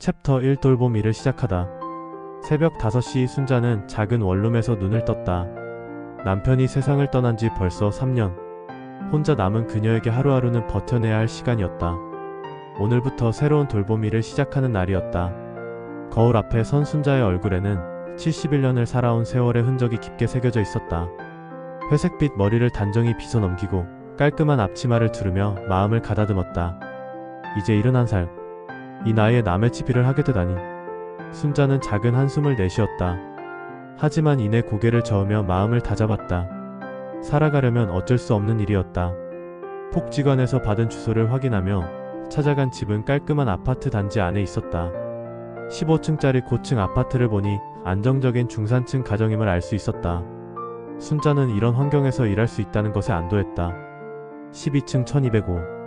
챕터 1 돌보미를 시작하다. 새벽 5시 순자는 작은 원룸에서 눈을 떴다. 남편이 세상을 떠난 지 벌써 3년. 혼자 남은 그녀에게 하루하루는 버텨내야 할 시간이었다. 오늘부터 새로운 돌보미를 시작하는 날이었다. 거울 앞에 선 순자의 얼굴에는 71년을 살아온 세월의 흔적이 깊게 새겨져 있었다. 회색빛 머리를 단정히 빗어 넘기고 깔끔한 앞치마를 두르며 마음을 가다듬었다. 이제 71살. 이 나이에 남의 치비를 하게 되다니. 순자는 작은 한숨을 내쉬었다. 하지만 이내 고개를 저으며 마음을 다잡았다. 살아가려면 어쩔 수 없는 일이었다. 복지관에서 받은 주소를 확인하며 찾아간 집은 깔끔한 아파트 단지 안에 있었다. 15층짜리 고층 아파트를 보니 안정적인 중산층 가정임을 알 수 있었다. 순자는 이런 환경에서 일할 수 있다는 것에 안도했다. 12층 1205.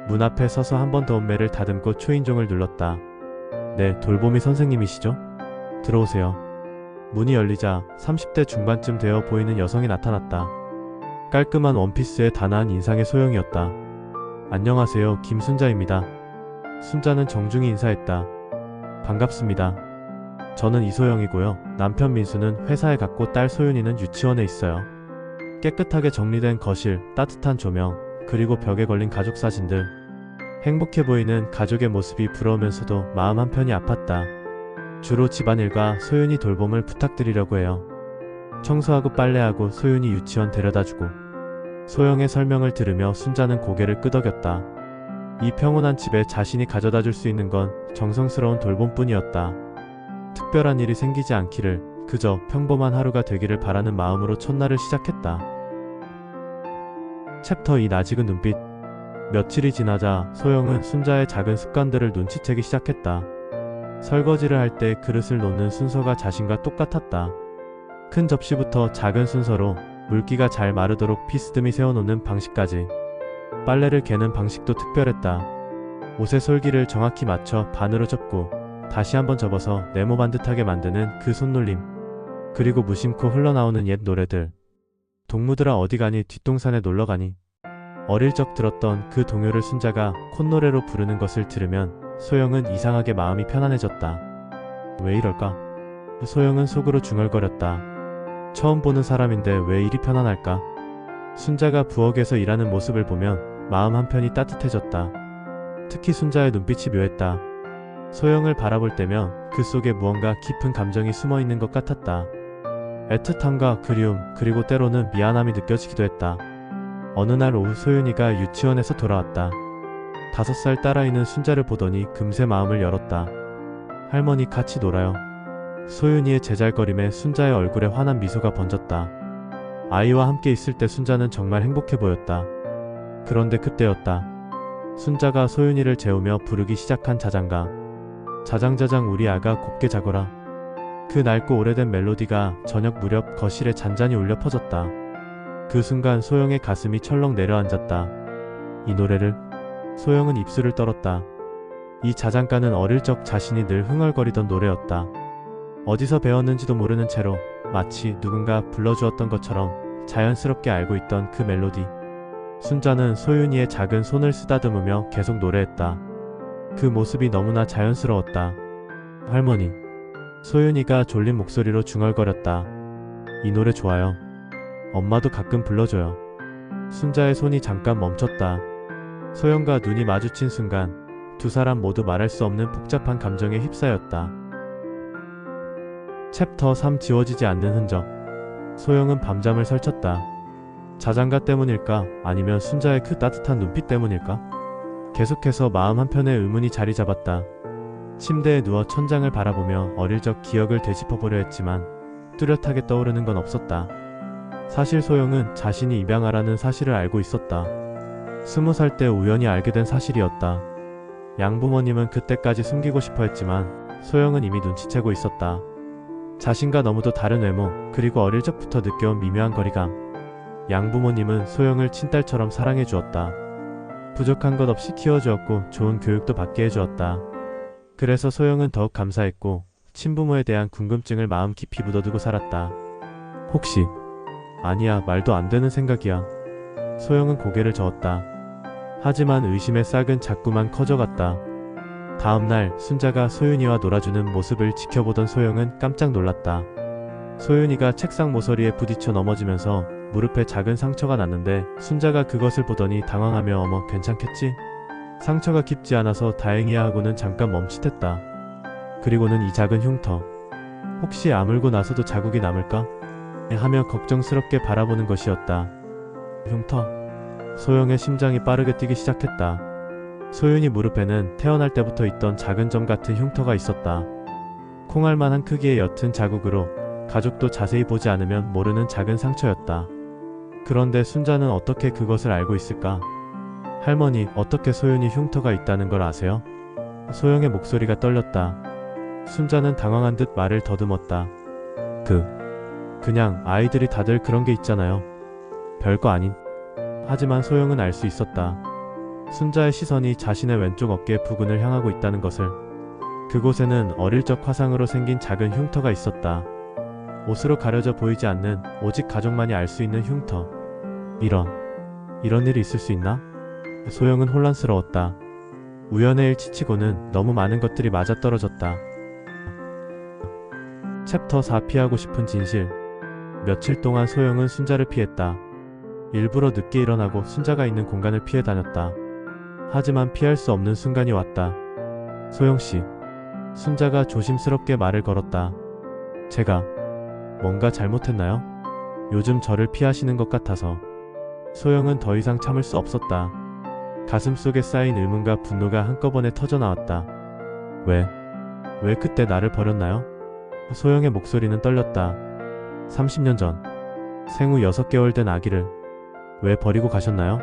문 앞에 서서 한 번 더 음매를 다듬고 초인종을 눌렀다. 네, 돌보미 선생님이시죠? 들어오세요. 문이 열리자 30대 중반쯤 되어 보이는 여성이 나타났다. 깔끔한 원피스에 단아한 인상의 소영이었다. 안녕하세요, 김순자입니다. 순자는 정중히 인사했다. 반갑습니다. 저는 이소영이고요. 남편 민수는 회사에 갔고 딸 소윤이는 유치원에 있어요. 깨끗하게 정리된 거실, 따뜻한 조명, 그리고 벽에 걸린 가족 사진들. 행복해 보이는 가족의 모습이 부러우면서도 마음 한편이 아팠다. 주로 집안일과 소윤이 돌봄을 부탁드리려고 해요. 청소하고 빨래하고 소윤이 유치원 데려다주고. 소영의 설명을 들으며 순자는 고개를 끄덕였다. 이 평온한 집에 자신이 가져다 줄 수 있는 건 정성스러운 돌봄뿐이었다. 특별한 일이 생기지 않기를, 그저 평범한 하루가 되기를 바라는 마음으로 첫날을 시작했다. 챕터 2 낯익은 눈빛. 며칠이 지나자 소영은 순자의 작은 습관들을 눈치채기 시작했다. 설거지를 할 때 그릇을 놓는 순서가 자신과 똑같았다. 큰 접시부터 작은 순서로 물기가 잘 마르도록 비스듬히 세워놓는 방식까지. 빨래를 개는 방식도 특별했다. 옷의 솔기를 정확히 맞춰 반으로 접고 다시 한번 접어서 네모 반듯하게 만드는 그 손놀림. 그리고 무심코 흘러나오는 옛 노래들. 동무들아 어디 가니, 뒷동산에 놀러가니. 어릴 적 들었던 그 동요를 순자가 콧노래로 부르는 것을 들으면 소영은 이상하게 마음이 편안해졌다. 왜 이럴까? 소영은 속으로 중얼거렸다. 처음 보는 사람인데 왜 이리 편안할까? 순자가 부엌에서 일하는 모습을 보면 마음 한편이 따뜻해졌다. 특히 순자의 눈빛이 묘했다. 소영을 바라볼 때면 그 속에 무언가 깊은 감정이 숨어있는 것 같았다. 애틋함과 그리움, 그리고 때로는 미안함이 느껴지기도 했다. 어느 날 오후 소윤이가 유치원에서 돌아왔다. 5살 딸아이는 순자를 보더니 금세 마음을 열었다. 할머니 같이 놀아요. 소윤이의 제잘거림에 순자의 얼굴에 환한 미소가 번졌다. 아이와 함께 있을 때 순자는 정말 행복해 보였다. 그런데 그때였다. 순자가 소윤이를 재우며 부르기 시작한 자장가. 자장자장 우리 아가 곱게 자거라. 그 낡고 오래된 멜로디가 저녁 무렵 거실에 잔잔히 울려 퍼졌다. 그 순간 소영의 가슴이 철렁 내려앉았다. 이 노래를? 소영은 입술을 떨었다. 이 자장가는 어릴 적 자신이 늘 흥얼거리던 노래였다. 어디서 배웠는지도 모르는 채로 마치 누군가 불러주었던 것처럼 자연스럽게 알고 있던 그 멜로디. 순자는 소윤이의 작은 손을 쓰다듬으며 계속 노래했다. 그 모습이 너무나 자연스러웠다. 할머니. 소윤이가 졸린 목소리로 중얼거렸다. 이 노래 좋아요. 엄마도 가끔 불러줘요. 순자의 손이 잠깐 멈췄다. 소영과 눈이 마주친 순간 두 사람 모두 말할 수 없는 복잡한 감정에 휩싸였다. 챕터 3 지워지지 않는 흔적. 소영은 밤잠을 설쳤다. 자장가 때문일까? 아니면 순자의 그 따뜻한 눈빛 때문일까? 계속해서 마음 한편에 의문이 자리 잡았다. 침대에 누워 천장을 바라보며 어릴 적 기억을 되짚어보려 했지만 뚜렷하게 떠오르는 건 없었다. 사실 소영은 자신이 입양아라는 사실을 알고 있었다. 20살 때 우연히 알게 된 사실이었다. 양부모님은 그때까지 숨기고 싶어 했지만 소영은 이미 눈치채고 있었다. 자신과 너무도 다른 외모, 그리고 어릴 적부터 느껴온 미묘한 거리감. 양부모님은 소영을 친딸처럼 사랑해 주었다. 부족한 것 없이 키워주었고 좋은 교육도 받게 해주었다. 그래서 소영은 더욱 감사했고 친부모에 대한 궁금증을 마음 깊이 묻어두고 살았다. 혹시... 아니야, 말도 안 되는 생각이야. 소영은 고개를 저었다. 하지만 의심의 싹은 자꾸만 커져갔다. 다음날 순자가 소윤이와 놀아주는 모습을 지켜보던 소영은 깜짝 놀랐다. 소윤이가 책상 모서리에 부딪혀 넘어지면서 무릎에 작은 상처가 났는데 순자가 그것을 보더니 당황하며 어머 괜찮겠지? 상처가 깊지 않아서 다행이야 하고는 잠깐 멈칫했다. 그리고는 이 작은 흉터 혹시 아물고 나서도 자국이 남을까? 하며 걱정스럽게 바라보는 것이었다. 흉터? 소영의 심장이 빠르게 뛰기 시작했다. 소윤이 무릎에는 태어날 때부터 있던 작은 점 같은 흉터가 있었다. 콩알만한 크기의 옅은 자국으로 가족도 자세히 보지 않으면 모르는 작은 상처였다. 그런데 순자는 어떻게 그것을 알고 있을까? 할머니, 어떻게 소윤이 흉터가 있다는 걸 아세요? 소영의 목소리가 떨렸다. 순자는 당황한 듯 말을 더듬었다. 그냥 아이들이 다들 그런 게 있잖아요. 별거 아닌. 하지만 소영은 알 수 있었다. 순자의 시선이 자신의 왼쪽 어깨 부근을 향하고 있다는 것을. 그곳에는 어릴 적 화상으로 생긴 작은 흉터가 있었다. 옷으로 가려져 보이지 않는 오직 가족만이 알 수 있는 흉터. 이런 일이 있을 수 있나? 소영은 혼란스러웠다. 우연의 일치치고는 너무 많은 것들이 맞아떨어졌다. 챕터 4 피하고 싶은 진실. 며칠 동안 소영은 순자를 피했다. 일부러 늦게 일어나고 순자가 있는 공간을 피해 다녔다. 하지만 피할 수 없는 순간이 왔다. 소영씨. 순자가 조심스럽게 말을 걸었다. 제가 뭔가 잘못했나요? 요즘 저를 피하시는 것 같아서. 소영은 더 이상 참을 수 없었다. 가슴속에 쌓인 의문과 분노가 한꺼번에 터져나왔다. 왜 그때 나를 버렸나요? 소영의 목소리는 떨렸다. 30년 전 생후 6개월 된 아기를 왜 버리고 가셨나요?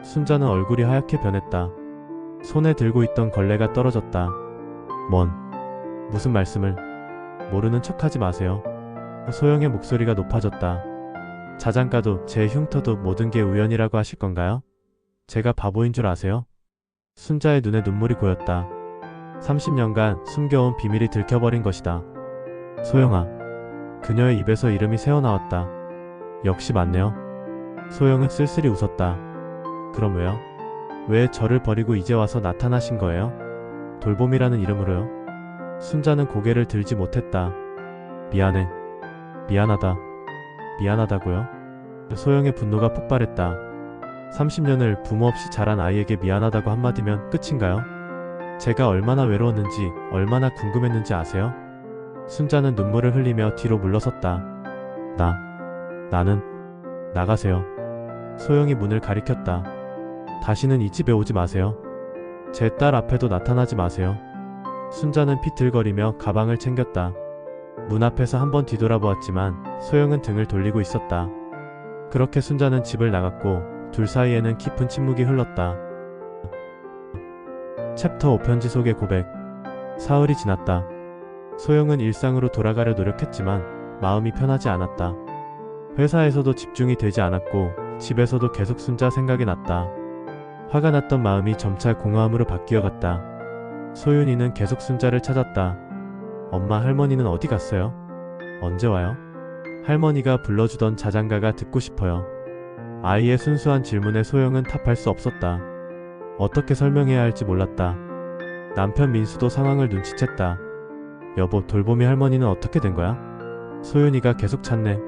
순자는 얼굴이 하얗게 변했다. 손에 들고 있던 걸레가 떨어졌다. 무슨 말씀을? 모르는 척하지 마세요. 소영의 목소리가 높아졌다. 자장가도 제 흉터도 모든 게 우연이라고 하실 건가요? 제가 바보인 줄 아세요? 순자의 눈에 눈물이 고였다. 30년간 숨겨온 비밀이 들켜버린 것이다. 소영아. 그녀의 입에서 이름이 새어나왔다. 역시 맞네요. 소영은 쓸쓸히 웃었다. 그럼 왜요? 왜 저를 버리고 이제 와서 나타나신 거예요? 돌봄이라는 이름으로요? 순자는 고개를 들지 못했다. 미안해. 미안하다고요? 소영의 분노가 폭발했다. 30년을 부모 없이 자란 아이에게 미안하다고 한마디면 끝인가요? 제가 얼마나 외로웠는지, 얼마나 궁금했는지 아세요? 순자는 눈물을 흘리며 뒤로 물러섰다. 나는 나가세요. 소영이 문을 가리켰다. 다시는 이 집에 오지 마세요. 제 딸 앞에도 나타나지 마세요. 순자는 비틀거리며 가방을 챙겼다. 문 앞에서 한번 뒤돌아보았지만 소영은 등을 돌리고 있었다. 그렇게 순자는 집을 나갔고 둘 사이에는 깊은 침묵이 흘렀다. 챕터 5 편지 속의 고백. 사흘이 지났다. 소영은 일상으로 돌아가려 노력했지만 마음이 편하지 않았다. 회사에서도 집중이 되지 않았고 집에서도 계속 순자 생각이 났다. 화가 났던 마음이 점차 공허함으로 바뀌어갔다. 소윤이는 계속 순자를 찾았다. 엄마, 할머니는 어디 갔어요? 언제 와요? 할머니가 불러주던 자장가가 듣고 싶어요. 아이의 순수한 질문에 소영은 답할 수 없었다. 어떻게 설명해야 할지 몰랐다. 남편 민수도 상황을 눈치챘다. 여보, 돌보미 할머니는 어떻게 된 거야? 소윤이가 계속 찾네.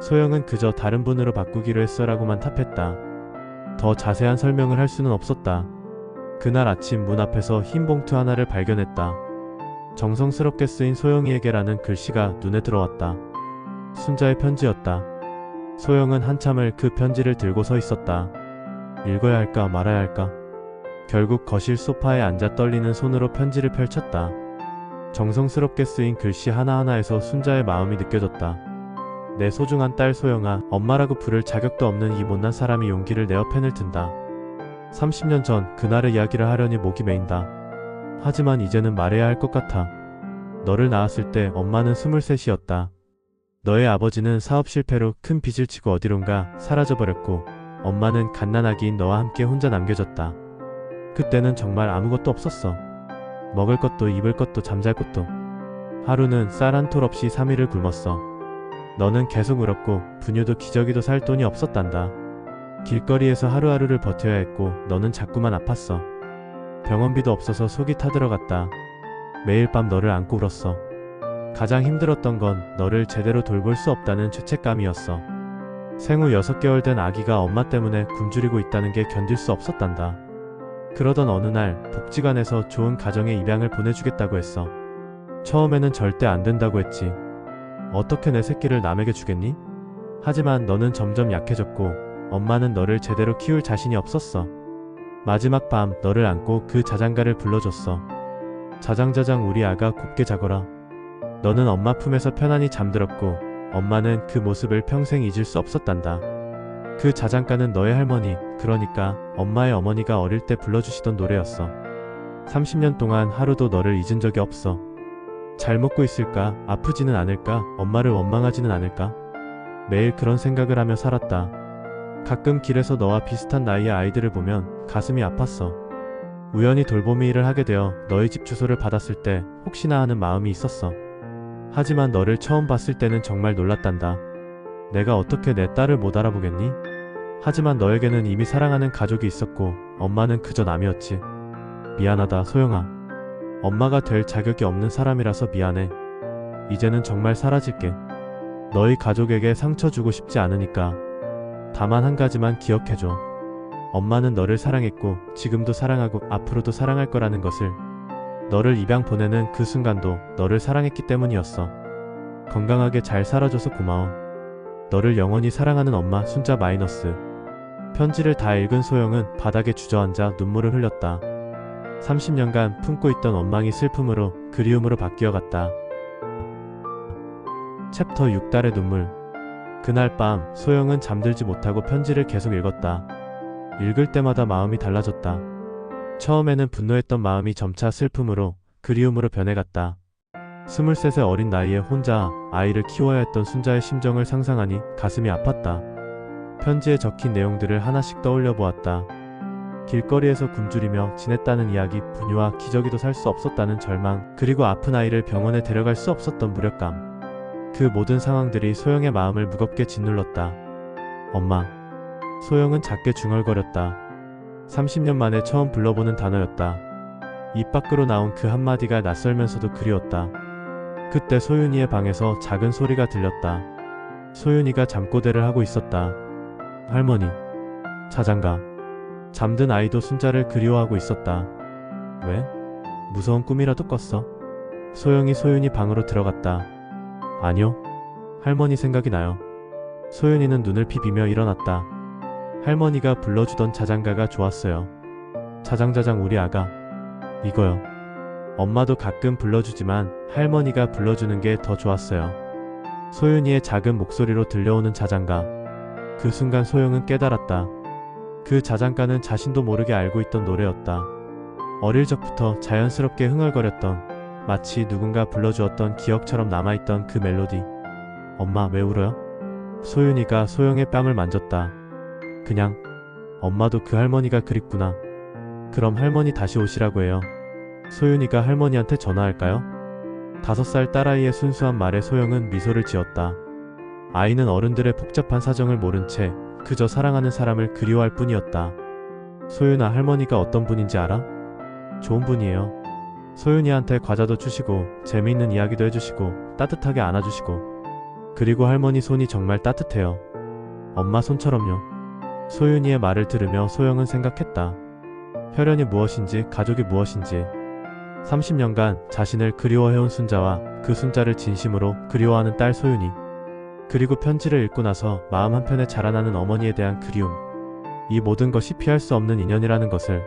소영은 그저 다른 분으로 바꾸기로 했어라고만 답했다. 더 자세한 설명을 할 수는 없었다. 그날 아침 문 앞에서 흰 봉투 하나를 발견했다. 정성스럽게 쓰인 소영이에게라는 글씨가 눈에 들어왔다. 순자의 편지였다. 소영은 한참을 그 편지를 들고 서 있었다. 읽어야 할까 말아야 할까? 결국 거실 소파에 앉아 떨리는 손으로 편지를 펼쳤다. 정성스럽게 쓰인 글씨 하나하나에서 순자의 마음이 느껴졌다. 내 소중한 딸 소영아, 엄마라고 부를 자격도 없는 이 못난 사람이 용기를 내어 펜을 든다. 30년 전 그날의 이야기를 하려니 목이 메인다. 하지만 이제는 말해야 할 것 같아. 너를 낳았을 때 엄마는 23이었다. 너의 아버지는 사업 실패로 큰 빚을 지고 어디론가 사라져버렸고 엄마는 갓난아기인 너와 함께 혼자 남겨졌다. 그때는 정말 아무것도 없었어. 먹을 것도 입을 것도 잠잘 곳도. 하루는 쌀 한 톨 없이 3일을 굶었어. 너는 계속 울었고 분유도 기저귀도 살 돈이 없었단다. 길거리에서 하루하루를 버텨야 했고 너는 자꾸만 아팠어. 병원비도 없어서 속이 타들어갔다. 매일 밤 너를 안고 울었어. 가장 힘들었던 건 너를 제대로 돌볼 수 없다는 죄책감이었어. 생후 6개월 된 아기가 엄마 때문에 굶주리고 있다는 게 견딜 수 없었단다. 그러던 어느 날 복지관에서 좋은 가정에 입양을 보내주겠다고 했어. 처음에는 절대 안 된다고 했지. 어떻게 내 새끼를 남에게 주겠니? 하지만 너는 점점 약해졌고 엄마는 너를 제대로 키울 자신이 없었어. 마지막 밤 너를 안고 그 자장가를 불러줬어. 자장자장 우리 아가 곱게 자거라. 너는 엄마 품에서 편안히 잠들었고 엄마는 그 모습을 평생 잊을 수 없었단다. 그 자장가는 너의 할머니, 그러니까 엄마의 어머니가 어릴 때 불러주시던 노래였어. 30년 동안 하루도 너를 잊은 적이 없어. 잘 먹고 있을까? 아프지는 않을까? 엄마를 원망하지는 않을까? 매일 그런 생각을 하며 살았다. 가끔 길에서 너와 비슷한 나이의 아이들을 보면 가슴이 아팠어. 우연히 돌보미 일을 하게 되어 너희 집 주소를 받았을 때 혹시나 하는 마음이 있었어. 하지만 너를 처음 봤을 때는 정말 놀랐단다. 내가 어떻게 내 딸을 못 알아보겠니? 하지만 너에게는 이미 사랑하는 가족이 있었고 엄마는 그저 남이었지. 미안하다, 소영아. 엄마가 될 자격이 없는 사람이라서 미안해. 이제는 정말 사라질게. 너희 가족에게 상처 주고 싶지 않으니까. 다만 한 가지만 기억해줘. 엄마는 너를 사랑했고 지금도 사랑하고 앞으로도 사랑할 거라는 것을. 너를 입양 보내는 그 순간도 너를 사랑했기 때문이었어. 건강하게 잘 살아줘서 고마워. 너를 영원히 사랑하는 엄마 순자 마이너스. 편지를 다 읽은 소영은 바닥에 주저앉아 눈물을 흘렸다. 30년간 품고 있던 원망이 슬픔으로 그리움으로 바뀌어갔다. 챕터 6 달의 눈물. 그날 밤 소영은 잠들지 못하고 편지를 계속 읽었다. 읽을 때마다 마음이 달라졌다. 처음에는 분노했던 마음이 점차 슬픔으로 그리움으로 변해갔다. 23세 어린 나이에 혼자 아이를 키워야 했던 순자의 심정을 상상하니 가슴이 아팠다. 편지에 적힌 내용들을 하나씩 떠올려 보았다. 길거리에서 굶주리며 지냈다는 이야기, 분유와 기저귀도 살 수 없었다는 절망, 그리고 아픈 아이를 병원에 데려갈 수 없었던 무력감. 그 모든 상황들이 소영의 마음을 무겁게 짓눌렀다. 엄마. 소영은 작게 중얼거렸다. 30년 만에 처음 불러보는 단어였다. 입 밖으로 나온 그 한마디가 낯설면서도 그리웠다. 그때 소윤이의 방에서 작은 소리가 들렸다. 소윤이가 잠꼬대를 하고 있었다. 할머니. 자장가. 잠든 아이도 순자를 그리워하고 있었다. 왜? 무서운 꿈이라도 꿨어? 소영이 소윤이 방으로 들어갔다. 아니요. 할머니 생각이 나요. 소윤이는 눈을 비비며 일어났다. 할머니가 불러주던 자장가가 좋았어요. 자장자장 우리 아가. 이거요. 엄마도 가끔 불러주지만 할머니가 불러주는 게 더 좋았어요. 소윤이의 작은 목소리로 들려오는 자장가. 그 순간 소영은 깨달았다. 그 자장가는 자신도 모르게 알고 있던 노래였다. 어릴 적부터 자연스럽게 흥얼거렸던, 마치 누군가 불러주었던 기억처럼 남아있던 그 멜로디. 엄마 왜 울어요? 소윤이가 소영의 뺨을 만졌다. 그냥. 엄마도 그 할머니가 그립구나. 그럼 할머니 다시 오시라고 해요. 소윤이가 할머니한테 전화할까요? 5살 딸아이의 순수한 말에 소영은 미소를 지었다. 아이는 어른들의 복잡한 사정을 모른 채 그저 사랑하는 사람을 그리워할 뿐이었다. 소윤아, 할머니가 어떤 분인지 알아? 좋은 분이에요. 소윤이한테 과자도 주시고 재미있는 이야기도 해주시고 따뜻하게 안아주시고. 그리고 할머니 손이 정말 따뜻해요. 엄마 손처럼요. 소윤이의 말을 들으며 소영은 생각했다. 혈연이 무엇인지, 가족이 무엇인지. 30년간 자신을 그리워해온 순자와 그 순자를 진심으로 그리워하는 딸 소윤이. 그리고 편지를 읽고 나서 마음 한편에 자라나는 어머니에 대한 그리움. 이 모든 것이 피할 수 없는 인연이라는 것을,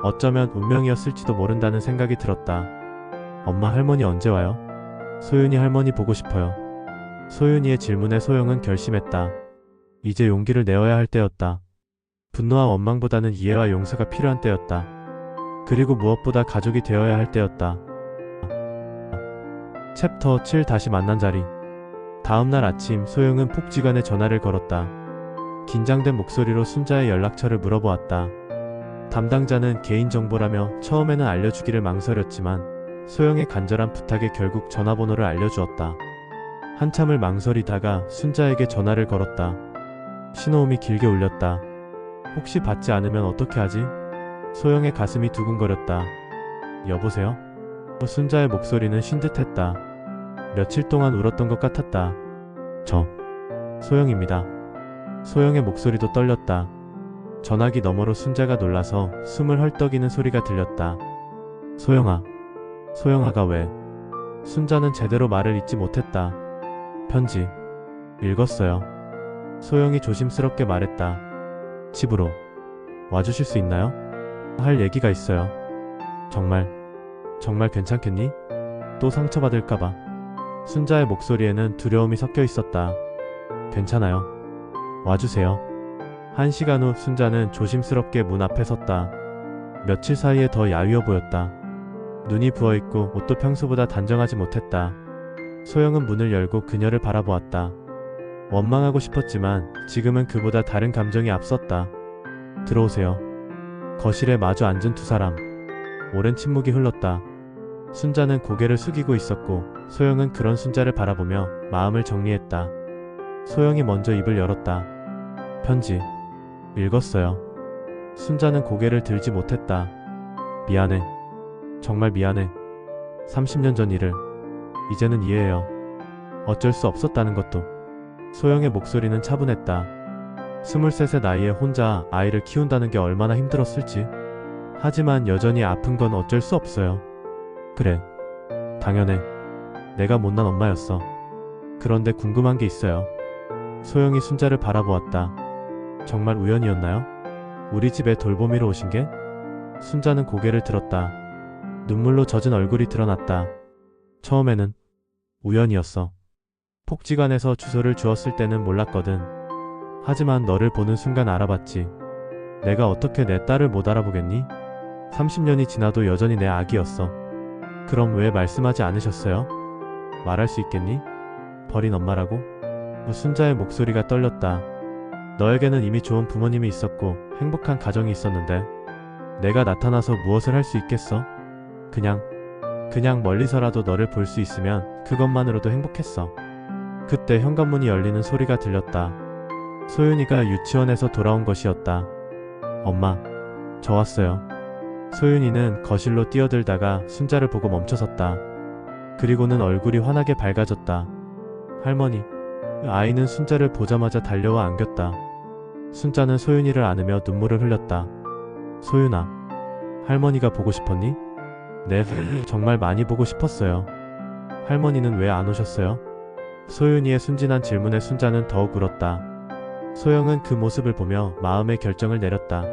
어쩌면 운명이었을지도 모른다는 생각이 들었다. 엄마, 할머니 언제 와요? 소윤이 할머니 보고 싶어요. 소윤이의 질문에 소영은 결심했다. 이제 용기를 내어야 할 때였다. 분노와 원망보다는 이해와 용서가 필요한 때였다. 그리고 무엇보다 가족이 되어야 할 때였다. 챕터 7 다시 만난 자리. 다음날 아침 소영은 복지관에 전화를 걸었다. 긴장된 목소리로 순자의 연락처를 물어보았다. 담당자는 개인정보라며 처음에는 알려주기를 망설였지만 소영의 간절한 부탁에 결국 전화번호를 알려주었다. 한참을 망설이다가 순자에게 전화를 걸었다. 신호음이 길게 울렸다. 혹시 받지 않으면 어떻게 하지? 소영의 가슴이 두근거렸다. 여보세요? 순자의 목소리는 쉰 듯했다. 며칠 동안 울었던 것 같았다. 저 소영입니다. 소영의 목소리도 떨렸다. 전화기 너머로 순자가 놀라서 숨을 헐떡이는 소리가 들렸다. 소영아. 소영아가 왜? 순자는 제대로 말을 잇지 못했다. 편지 읽었어요. 소영이 조심스럽게 말했다. 집으로 와주실 수 있나요? 할 얘기가 있어요. 정말 괜찮겠니? 또 상처받을까봐. 순자의 목소리에는 두려움이 섞여 있었다. 괜찮아요. 와주세요. 1시간 후 순자는 조심스럽게 문 앞에 섰다. 며칠 사이에 더 야위어 보였다. 눈이 부어있고 옷도 평소보다 단정하지 못했다. 소영은 문을 열고 그녀를 바라보았다. 원망하고 싶었지만 지금은 그보다 다른 감정이 앞섰다. 들어오세요. 거실에 마주 앉은 두 사람. 오랜 침묵이 흘렀다. 순자는 고개를 숙이고 있었고 소영은 그런 순자를 바라보며 마음을 정리했다. 소영이 먼저 입을 열었다. 편지 읽었어요. 순자는 고개를 들지 못했다. 미안해. 정말 미안해. 30년 전 일을 이제는 이해해요. 어쩔 수 없었다는 것도. 소영의 목소리는 차분했다. 23의 나이에 혼자 아이를 키운다는 게 얼마나 힘들었을지. 하지만 여전히 아픈 건 어쩔 수 없어요. 그래. 당연해. 내가 못난 엄마였어. 그런데 궁금한 게 있어요. 소영이 순자를 바라보았다. 정말 우연이었나요? 우리 집에 돌보미로 오신 게? 순자는 고개를 들었다. 눈물로 젖은 얼굴이 드러났다. 처음에는 우연이었어. 폭지관에서 주소를 주었을 때는 몰랐거든. 하지만 너를 보는 순간 알아봤지. 내가 어떻게 내 딸을 못 알아보겠니? 30년이 지나도 여전히 내 아기였어. 그럼 왜 말씀하지 않으셨어요? 말할 수 있겠니? 버린 엄마라고? 순자의 목소리가 떨렸다. 너에게는 이미 좋은 부모님이 있었고 행복한 가정이 있었는데 내가 나타나서 무엇을 할 수 있겠어? 그냥 멀리서라도 너를 볼 수 있으면 그것만으로도 행복했어. 그때 현관문이 열리는 소리가 들렸다. 소윤이가 유치원에서 돌아온 것이었다. 엄마, 저 왔어요. 소윤이는 거실로 뛰어들다가 순자를 보고 멈춰섰다. 그리고는 얼굴이 환하게 밝아졌다. 할머니. 아이는 순자를 보자마자 달려와 안겼다. 순자는 소윤이를 안으며 눈물을 흘렸다. 소윤아, 할머니가 보고 싶었니? 네, 정말 많이 보고 싶었어요. 할머니는 왜 안 오셨어요? 소윤이의 순진한 질문에 순자는 더욱 울었다. 소영은 그 모습을 보며 마음의 결정을 내렸다.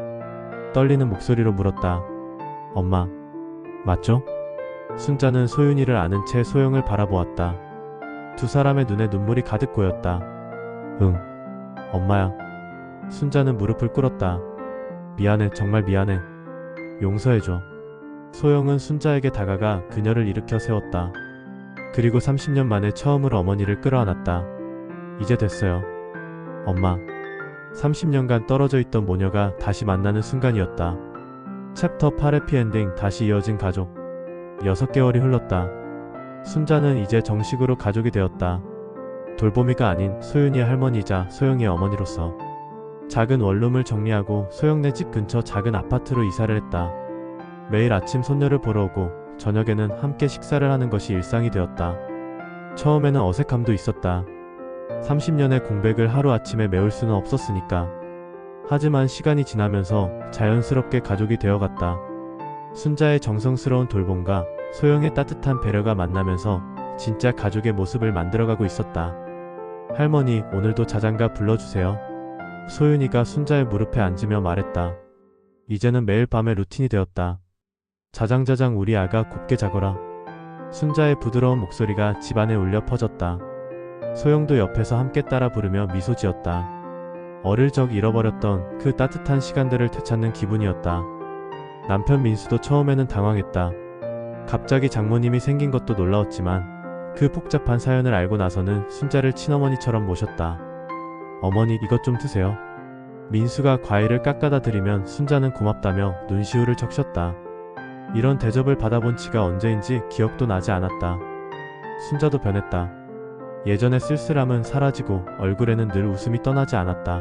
떨리는 목소리로 물었다. 엄마, 맞죠? 순자는 소윤이를 안은 채 소영을 바라보았다. 두 사람의 눈에 눈물이 가득 고였다. 응, 엄마야. 순자는 무릎을 꿇었다. 미안해, 정말 미안해. 용서해줘. 소영은 순자에게 다가가 그녀를 일으켜 세웠다. 그리고 30년 만에 처음으로 어머니를 끌어안았다. 이제 됐어요. 엄마. 30년간 떨어져 있던 모녀가 다시 만나는 순간이었다. 챕터 8 해피엔딩. 다시 이어진 가족. 6개월이 흘렀다. 순자는 이제 정식으로 가족이 되었다. 돌보미가 아닌 소윤이의 할머니이자 소영이의 어머니로서. 작은 원룸을 정리하고 소영네 집 근처 작은 아파트로 이사를 했다. 매일 아침 손녀를 보러 오고 저녁에는 함께 식사를 하는 것이 일상이 되었다. 처음에는 어색함도 있었다. 30년의 공백을 하루아침에 메울 수는 없었으니까. 하지만 시간이 지나면서 자연스럽게 가족이 되어갔다. 순자의 정성스러운 돌봄과 소영의 따뜻한 배려가 만나면서 진짜 가족의 모습을 만들어가고 있었다. 할머니, 오늘도 자장가 불러주세요. 소윤이가 순자의 무릎에 앉으며 말했다. 이제는 매일 밤의 루틴이 되었다. 자장자장 우리 아가 곱게 자거라. 순자의 부드러운 목소리가 집안에 울려 퍼졌다. 소영도 옆에서 함께 따라 부르며 미소 지었다. 어릴 적 잃어버렸던 그 따뜻한 시간들을 되찾는 기분이었다. 남편 민수도 처음에는 당황했다. 갑자기 장모님이 생긴 것도 놀라웠지만 그 복잡한 사연을 알고 나서는 순자를 친어머니처럼 모셨다. 어머니, 이것 좀 드세요. 민수가 과일을 깎아다 드리면 순자는 고맙다며 눈시울을 적셨다. 이런 대접을 받아본 지가 언제인지 기억도 나지 않았다. 순자도 변했다. 예전의 쓸쓸함은 사라지고 얼굴에는 늘 웃음이 떠나지 않았다.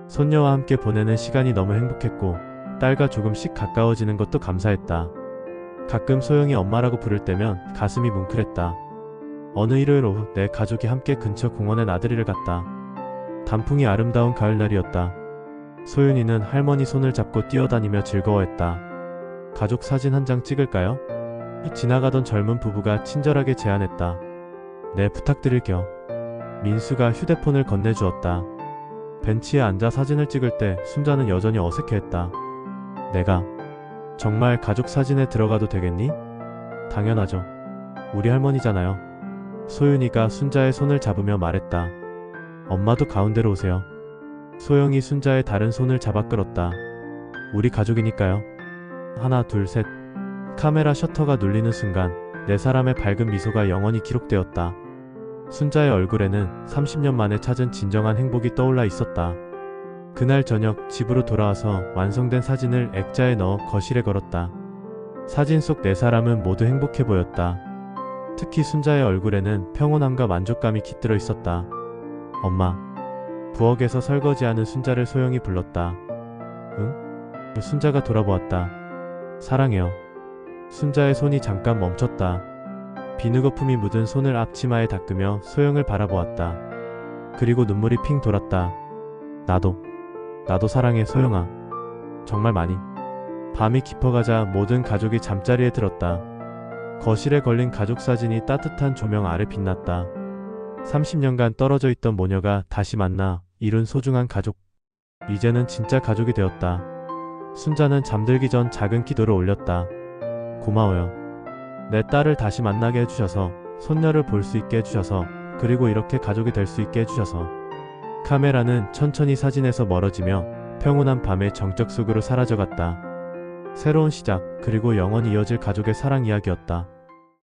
손녀와 함께 보내는 시간이 너무 행복했고 딸과 조금씩 가까워지는 것도 감사했다. 가끔 소영이 엄마라고 부를 때면 가슴이 뭉클했다. 어느 일요일 오후 내 가족이 함께 근처 공원에 나들이를 갔다. 단풍이 아름다운 가을날이었다. 소윤이는 할머니 손을 잡고 뛰어다니며 즐거워했다. 가족 사진 한 장 찍을까요? 지나가던 젊은 부부가 친절하게 제안했다. 네, 부탁드릴게요. 민수가 휴대폰을 건네주었다. 벤치에 앉아 사진을 찍을 때 순자는 여전히 어색해했다. 내가 정말 가족 사진에 들어가도 되겠니? 당연하죠. 우리 할머니잖아요. 소윤이가 순자의 손을 잡으며 말했다. 엄마도 가운데로 오세요. 소영이 순자의 다른 손을 잡아 끌었다. 우리 가족이니까요. 하나, 둘, 셋. 카메라 셔터가 눌리는 순간 네 사람의 밝은 미소가 영원히 기록되었다. 순자의 얼굴에는 30년 만에 찾은 진정한 행복이 떠올라 있었다. 그날 저녁 집으로 돌아와서 완성된 사진을 액자에 넣어 거실에 걸었다. 사진 속 네 사람은 모두 행복해 보였다. 특히 순자의 얼굴에는 평온함과 만족감이 깃들어 있었다. 엄마. 부엌에서 설거지하는 순자를 소영이 불렀다. 응? 순자가 돌아보았다. 사랑해요. 순자의 손이 잠깐 멈췄다. 비누거품이 묻은 손을 앞치마에 닦으며 소영을 바라보았다. 그리고 눈물이 핑 돌았다. 나도 사랑해, 소영아. 정말 많이. 밤이 깊어가자 모든 가족이 잠자리에 들었다. 거실에 걸린 가족 사진이 따뜻한 조명 아래 빛났다. 30년간 떨어져 있던 모녀가 다시 만나 이룬 소중한 가족. 이제는 진짜 가족이 되었다. 순자는 잠들기 전 작은 기도를 올렸다. 고마워요. 내 딸을 다시 만나게 해주셔서, 손녀를 볼 수 있게 해주셔서, 그리고 이렇게 가족이 될 수 있게 해주셔서. 카메라는 천천히 사진에서 멀어지며 평온한 밤의 정적 속으로 사라져갔다. 새로운 시작, 그리고 영원히 이어질 가족의 사랑 이야기였다.